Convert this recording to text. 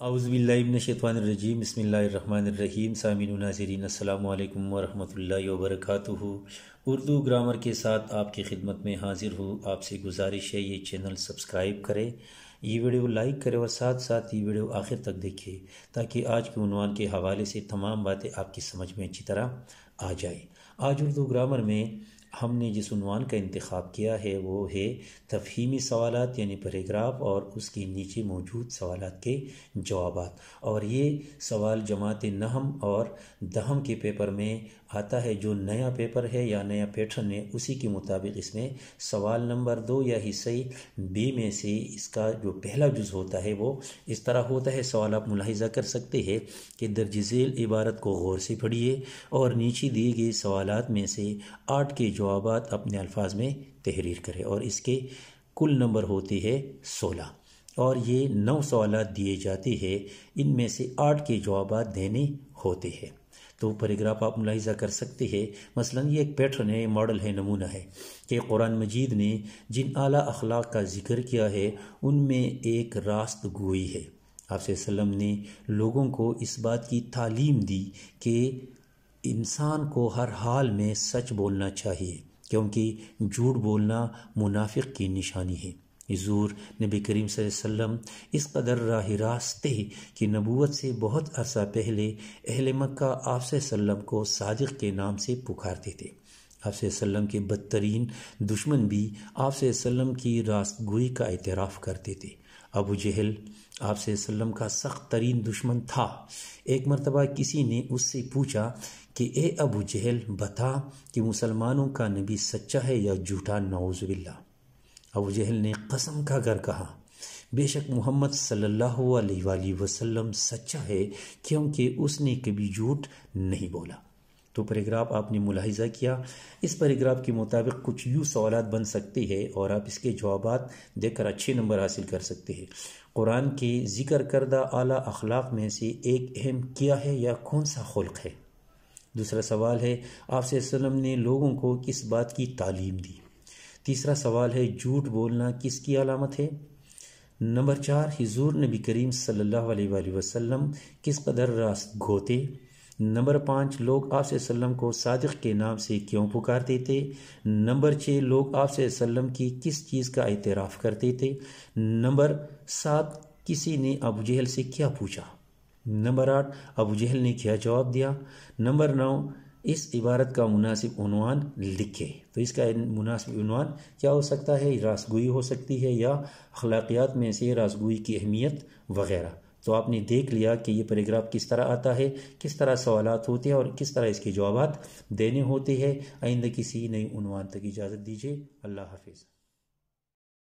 اعوذ باللہ من الشیطان الرجیم بسم اللہ الرحمن الرحیم سامعین و ناظرین السلام علیکم ورحمۃ اللہ وبرکاتہ۔ اردو گرامر کے ساتھ آپ کی خدمت میں حاضر ہوں۔ آپ سے گزارش ہے یہ چینل سبسکرائب کریں، یہ ویڈیو لائک کریں اور ساتھ ساتھ یہ ویڈیو آخر تک دیکھیں تاکہ آج کے عنوان کے حوالے سے تمام باتیں آپ کی سمجھ میں اچھی طرح آ جائیں۔ آج اردو گرامر میں ہم نے جس عنوان کا انتخاب کیا ہے وہ ہے تفہیمی سوالات، یعنی پیراگراف اور اس کے نیچے موجود سوالات کے جوابات۔ اور یہ سوال جماعت نحم اور دہم کے پیپر میں آتا ہے، جو نیا پیپر ہے یا نیا پیٹرن ہے اسی کے مطابق اس میں سوال نمبر 2 یا حصہ بی میں سے اس کا جو پہلا جز ہوتا ہے وہ اس طرح ہوتا ہے۔ سوال آپ ملاحظہ کر سکتے ہیں کہ درج ذیل عبارت کو غور سے پڑھیے اور نیچے دیے گئے سوالات میں سے 8 کے جوابات اپنے الفاظ میں تحریر کریں، اور اس کے کل نمبر ہوتے ہیں 16، اور یہ 9 سوالات دیے جاتے ہیں، ان میں سے 8 کے جوابات دینے ہوتے ہیں۔ تو پیراگراف آپ ملاحظہ کر سکتے ہیں، مثلا یہ ایک پیٹرن ہے، ماڈل ہے، نمونہ ہے کہ قرآن مجید نے جن اعلیٰ اخلاق کا ذکر کیا ہے ان میں ایک راست گوئی ہے۔ آپ صلی اللہ علیہ وسلم نے لوگوں کو اس بات کی تعلیم دی کہ انسان کو ہر حال میں سچ بولنا چاہیے، کیونکہ جھوٹ بولنا منافق کی نشانی ہے۔ حضور نبی کریم صلی اللہ علیہ وسلم اس قدر راہ راست تھے کہ نبوت سے بہت عرصہ پہلے اہل مکہ آپ صلی اللہ علیہ وسلم کو صادق کے نام سے پکارتے تھے۔ آپ صلی اللہ علیہ وسلم کے بدترین دشمن بھی آپ صلی اللہ علیہ وسلم کی راست گوئی کا اعتراف کرتے تھے۔ ابو جہل آپ صلی اللہ علیہ وسلم کا سخت ترین دشمن تھا۔ ایک مرتبہ کسی نے اس سے پوچھا کہ اے ابو جہل، بتا کہ مسلمانوں کا نبی سچا ہے یا جھوٹا؟ نعوذ باللہ۔ ابو جہل نے قسم کھا کر کہا، بے شک محمد صلی اللہ علیہ وآلہ وسلم سچا ہے، کیونکہ اس نے کبھی جھوٹ نہیں بولا۔ تو پیراگراف آپ نے ملاحظہ کیا، اس پیراگراف کے مطابق کچھ یوں سوالات بن سکتے ہیں اور آپ اس کے جوابات دے کر اچھے نمبر حاصل کر سکتے ہیں۔ قرآن کے ذکر کردہ اعلیٰ اخلاق میں سے ایک اہم کیا ہے یا کون سا خلق ہے؟ دوسرا سوال ہے، آپ صلی اللہ علیہ وسلم نے لوگوں کو کس بات کی تعلیم دی؟ تیسرا سوال ہے، جھوٹ بولنا کس کی علامت ہے؟ نمبر 4، حضور نبی کریم صلی اللہ علیہ وآلہ وسلم کس قدر راست گو تھے؟ نمبر 5، لوگ آپ صلی اللہ علیہ وسلم کو صادق کے نام سے کیوں پکارتے تھے؟ نمبر 6، لوگ آپ صلی اللہ علیہ وسلم کی کس چیز کا اعتراف کرتے تھے؟ نمبر 7، کسی نے ابو جہل سے کیا پوچھا؟ نمبر 8، ابو جہل نے کیا جواب دیا؟ نمبر 9، اس عبارت کا مناسب عنوان لکھے۔ تو اس کا مناسب عنوان کیا ہو سکتا ہے؟ راست گوئی ہو سکتی ہے یا اخلاقیات میں سے راست گوئی کی اہمیت وغیرہ۔ تو آپ نے دیکھ لیا کہ یہ پیراگراف کس طرح آتا ہے، کس طرح سوالات ہوتے ہیں اور کس طرح اس کے جوابات دینے ہوتے ہیں۔ آئندہ کسی نئے عنوان تک اجازت دیجیے۔ اللہ حافظ۔